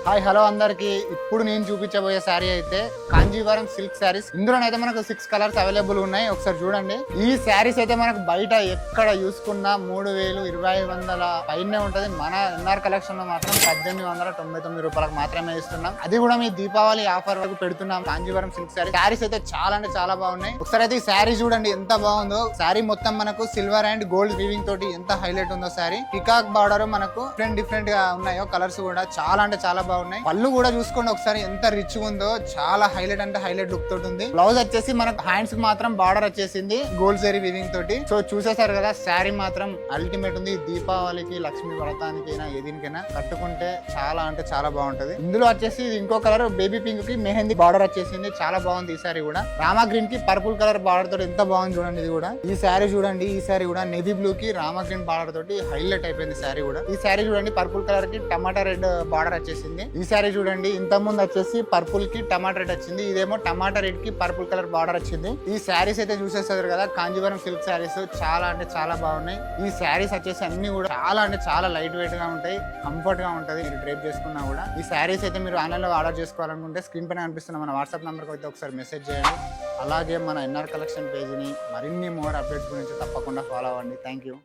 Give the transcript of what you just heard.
Hi hello అందరికి. ఇప్పుడు నేను చూపించబోయే శారీ అయితే కాంజీవరం సిల్క్ శారీస్. ఇందులోనైతే మనకు 6 కలర్స్ అవైలబుల్ ఉన్నాయి. ఒకసారి చూడండి. ఈ శారీస్ అయితే మనకు బయట ఎక్కడ చూసుకున్నా 3000 2500 పైనే ఉంటది. మన ఎన్ఆర్ కలెక్షన్ లో మాత్రం 1899 రూపాయలకు మాత్రమే ఇస్తున్నాం. అది కూడా మీ దీపావళి ఆఫర్ వరకు పెడుతున్నాం. కాంజీవరం సిల్క్ శారీ శారీస్ అయితే చాలా అంటే చాలా బాగున్నాయి. ఒకసారి అయితే ఈ శారీ చూడండి ఎంత బాగుందో. శారీ మొత్తం మనకు సిల్వర్ అండ్ గోల్డ్ వీవింగ్ తోటి ఎంత హైలైట్ ఉందో. శారీ పికాక్ బార్డర్ మనకు డిఫరెంట్ గా ఉన్నాయో కలర్స్ కూడా చాలా అంటే చాలా బాగున్నాయి. పళ్ళు కూడా చూసుకోండి ఒకసారి ఎంత రిచ్ ఉందో. చాలా హైలైట్ అంటే హైలైట్ లుక్ తోటి ఉంది. బ్లౌజ్ వచ్చేసి మనకు హ్యాండ్స్ కి మాత్రం బార్డర్ వచ్చేసింది గోల్డ్ జరీ వీవింగ్ తోటి. సో చూసేసారు కదా, శారీ మాత్రం అల్టిమేట్ ఉంది. దీపావళికి, లక్ష్మీ వ్రతానికైనా ఏదికైనా కట్టుకుంటే చాలా అంటే చాలా బాగుంటది. ఇందులో వచ్చేసి ఇంకో కలర్ బేబీ పింక్ కి మెహందీ బార్డర్ వచ్చేసింది. చాలా బాగుంది ఈ శారీ కూడా. రామా గ్రీన్ కి పర్పుల్ కలర్ బార్డర్ తోటి ఎంత బాగుంది చూడండి. ఇది కూడా ఈ శారీ చూడండి. ఈ శారీ కూడా నేవీ బ్లూ కి రామా గ్రీన్ బార్డర్ తోటి హైలైట్ అయిపోయింది శారీ కూడా. ఈ శారీ చూడండి పర్పుల్ కలర్ కి టమాటా రెడ్ బార్డర్ వచ్చేసింది. ఈ శారీ చూడండి ఇంత ముందు వచ్చేసి పర్పుల్ కి టమాటా రెడ్ వచ్చింది. ఇదేమో టమాటా రెడ్ కి పర్పుల్ కలర్ బార్డర్ వచ్చింది. ఈ శారీస్ అయితే చూసేస్తారు కదా, కాంజీవరం సిల్క్ శారీస్ చాలా అంటే చాలా బాగున్నాయి. ఈ శారీస్ వచ్చేసి అన్ని కూడా చాలా అంటే చాలా లైట్ వెయిట్ గా ఉంటాయి, కంఫర్ట్ గా ఉంటది. మీరు డ్రైప్ చేసుకున్నా కూడా ఈ శారీస్ అయితే మీరు ఆన్లైన్ లో ఆర్డర్ చేసుకోవాలనుకుంటే స్క్రీన్ పైన కనిపిస్తున్న మన వాట్సాప్ నెంబర్ కి అయితే ఒకసారి మెసేజ్ చేయండి. అలాగే మన ఎన్ఆర్ కలెక్షన్ పేజ్ ని మరిన్ని మోర్ అప్డేట్స్ గురించి తప్పకుండా ఫాలో అవ్వండి. Thank you.